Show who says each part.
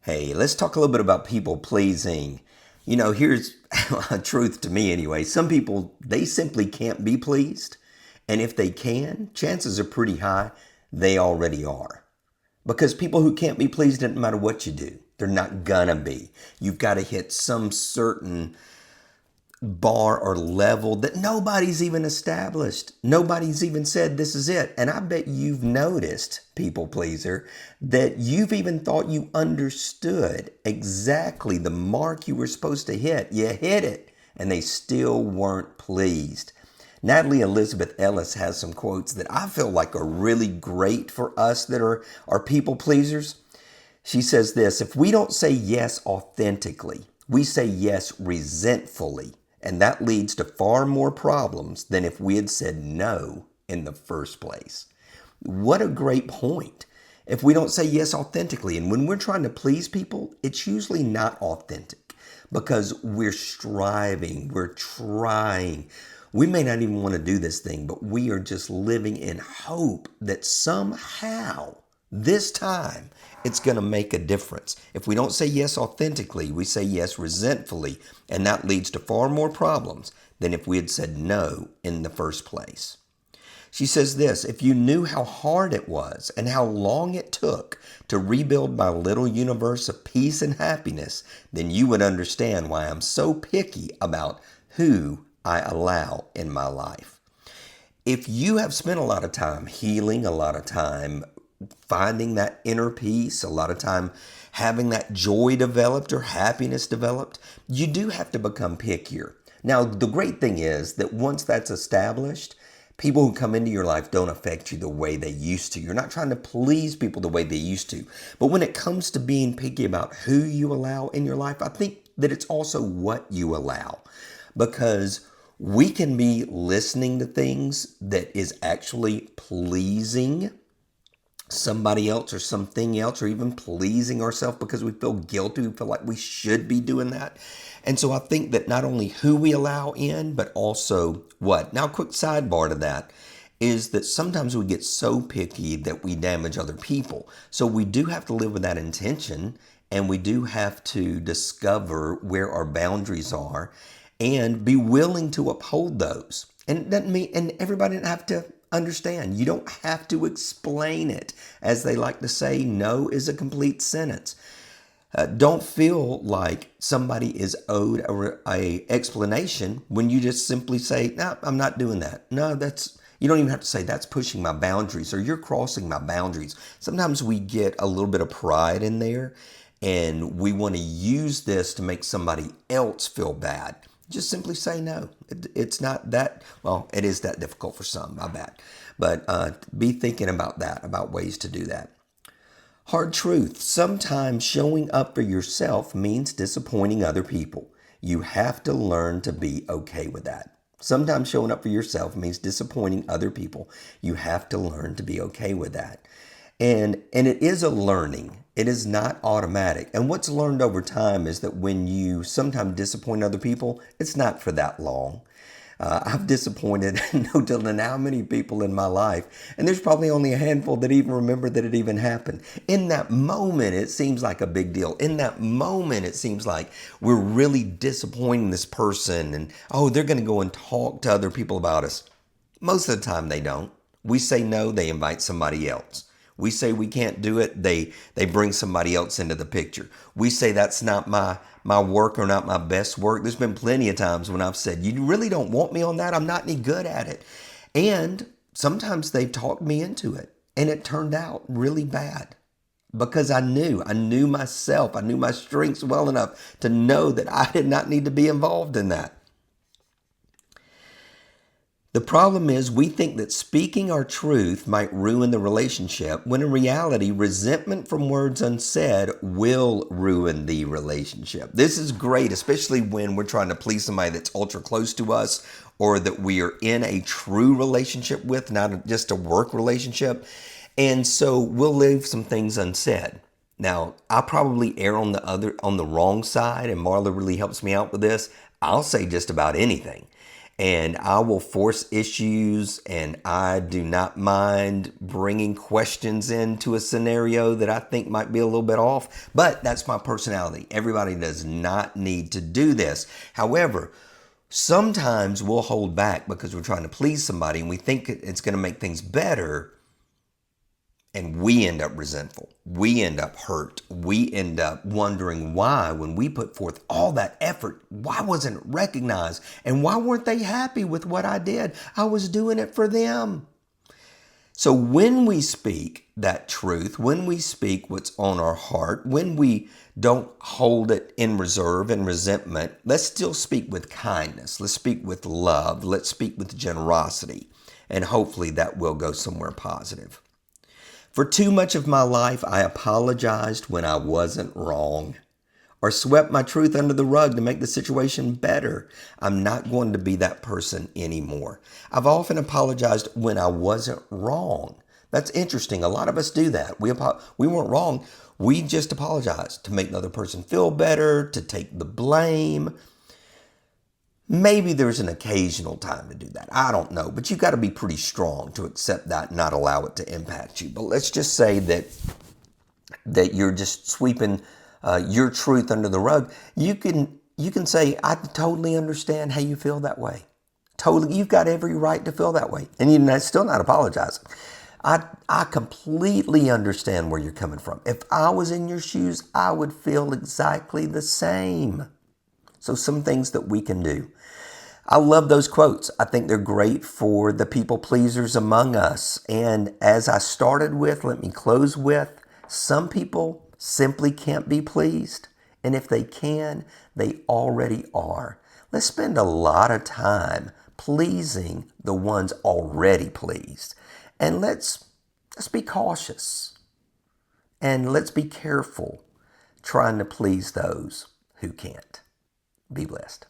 Speaker 1: Hey, let's talk a little bit about people pleasing. Here's a truth to me anyway. Some people, they simply can't be pleased. And if they can, chances are pretty high they already are. Because people who can't be pleased, no matter what you do, they're not gonna be. You've got to hit some certain bar or level that nobody's even established. Nobody's even said this is it. And I bet you've noticed, people pleaser, that you've even thought you understood exactly the mark you were supposed to hit. You hit it, and they still weren't pleased. Natalie Elizabeth Ellis has some quotes that I feel like are really great for us that are people pleasers. She says this: if we don't say yes authentically, we say yes resentfully, and that leads to far more problems than if we had said no in the first place. What a great point. If we don't say yes authentically, and when we're trying to please people, it's usually not authentic because we're striving, we're trying. We may not even want to do this thing, but we are just living in hope that somehow this time it's going to make a difference. If we don't say yes authentically, we say yes resentfully, and that leads to far more problems than if we had said no in the first place. She says this: if you knew how hard it was and how long it took to rebuild my little universe of peace and happiness, then you would understand why I'm so picky about who I allow in my life. If you have spent a lot of time healing, a lot of time finding that inner peace, a lot of time having that joy developed or happiness developed, you do have to become pickier. Now, the great thing is that once that's established, people who come into your life don't affect you the way they used to. You're not trying to please people the way they used to. But when it comes to being picky about who you allow in your life, I think that it's also what you allow. Because we can be listening to things that is actually pleasing somebody else or something else, or even pleasing ourselves because we feel guilty. We feel like we should be doing that. And so I think that not only who we allow in, but also what. Now, a quick sidebar to that is that sometimes we get so picky that we damage other people. So we do have to live with that intention, and we do have to discover where our boundaries are and be willing to uphold those. And it doesn't mean, and everybody doesn't have to understand. You don't have to explain it. As they like to say, no is a complete sentence. Don't feel like somebody is owed a explanation when you just simply say, no, I'm not doing that. No, you don't even have to say that's pushing my boundaries or you're crossing my boundaries. Sometimes we get a little bit of pride in there and we want to use this to make somebody else feel bad. Just simply say no. It's not that, well, it is that difficult for some, I bet. But be thinking about that, about ways to do that. Hard truth. Sometimes showing up for yourself means disappointing other people. You have to learn to be okay with that. Sometimes showing up for yourself means disappointing other people. You have to learn to be okay with that. And it is a learning. It is not automatic. And what's learned over time is that when you sometimes disappoint other people, it's not for that long. I've disappointed no telling how many people in my life, and there's probably only a handful that even remember that it even happened. In that moment, it seems like a big deal. In that moment, it seems like we're really disappointing this person, and oh, they're going to go and talk to other people about us. Most of the time, they don't. We say no, they invite somebody else. We say we can't do it, they bring somebody else into the picture. We say that's not my work or not my best work. There's been plenty of times when I've said, you really don't want me on that? I'm not any good at it. And sometimes they've talked me into it, and it turned out really bad. Because I knew myself, I knew my strengths well enough to know that I did not need to be involved in that. The problem is we think that speaking our truth might ruin the relationship, when in reality, resentment from words unsaid will ruin the relationship. This is great, especially when we're trying to please somebody that's ultra close to us or that we are in a true relationship with, not just a work relationship. And so we'll leave some things unsaid. Now, I probably err on the wrong side, and Marla really helps me out with this. I'll say just about anything. And I will force issues, and I do not mind bringing questions into a scenario that I think might be a little bit off. But that's my personality. Everybody does not need to do this. However, sometimes we'll hold back because we're trying to please somebody and we think it's going to make things better. And we end up resentful. We end up hurt. We end up wondering why, when we put forth all that effort, why wasn't it recognized? And why weren't they happy with what I did? I was doing it for them. So when we speak that truth, when we speak what's on our heart, when we don't hold it in reserve and resentment, let's still speak with kindness. Let's speak with love. Let's speak with generosity. And hopefully that will go somewhere positive. For too much of my life, I apologized when I wasn't wrong, or swept my truth under the rug to make the situation better. I'm not going to be that person anymore. I've often apologized when I wasn't wrong. That's interesting. A lot of us do that. We weren't wrong. We just apologized to make the other person feel better, to take the blame. Maybe there's an occasional time to do that. I don't know, but you've got to be pretty strong to accept that and not allow it to impact you. But let's just say that you're just sweeping your truth under the rug. You can say, I totally understand how you feel that way. Totally, you've got every right to feel that way, and you're still not apologizing. I completely understand where you're coming from. If I was in your shoes, I would feel exactly the same. So some things that we can do. I love those quotes. I think they're great for the people pleasers among us. And as I started with, let me close with, some people simply can't be pleased. And if they can, they already are. Let's spend a lot of time pleasing the ones already pleased. And let's be cautious. And let's be careful trying to please those who can't. Be blessed.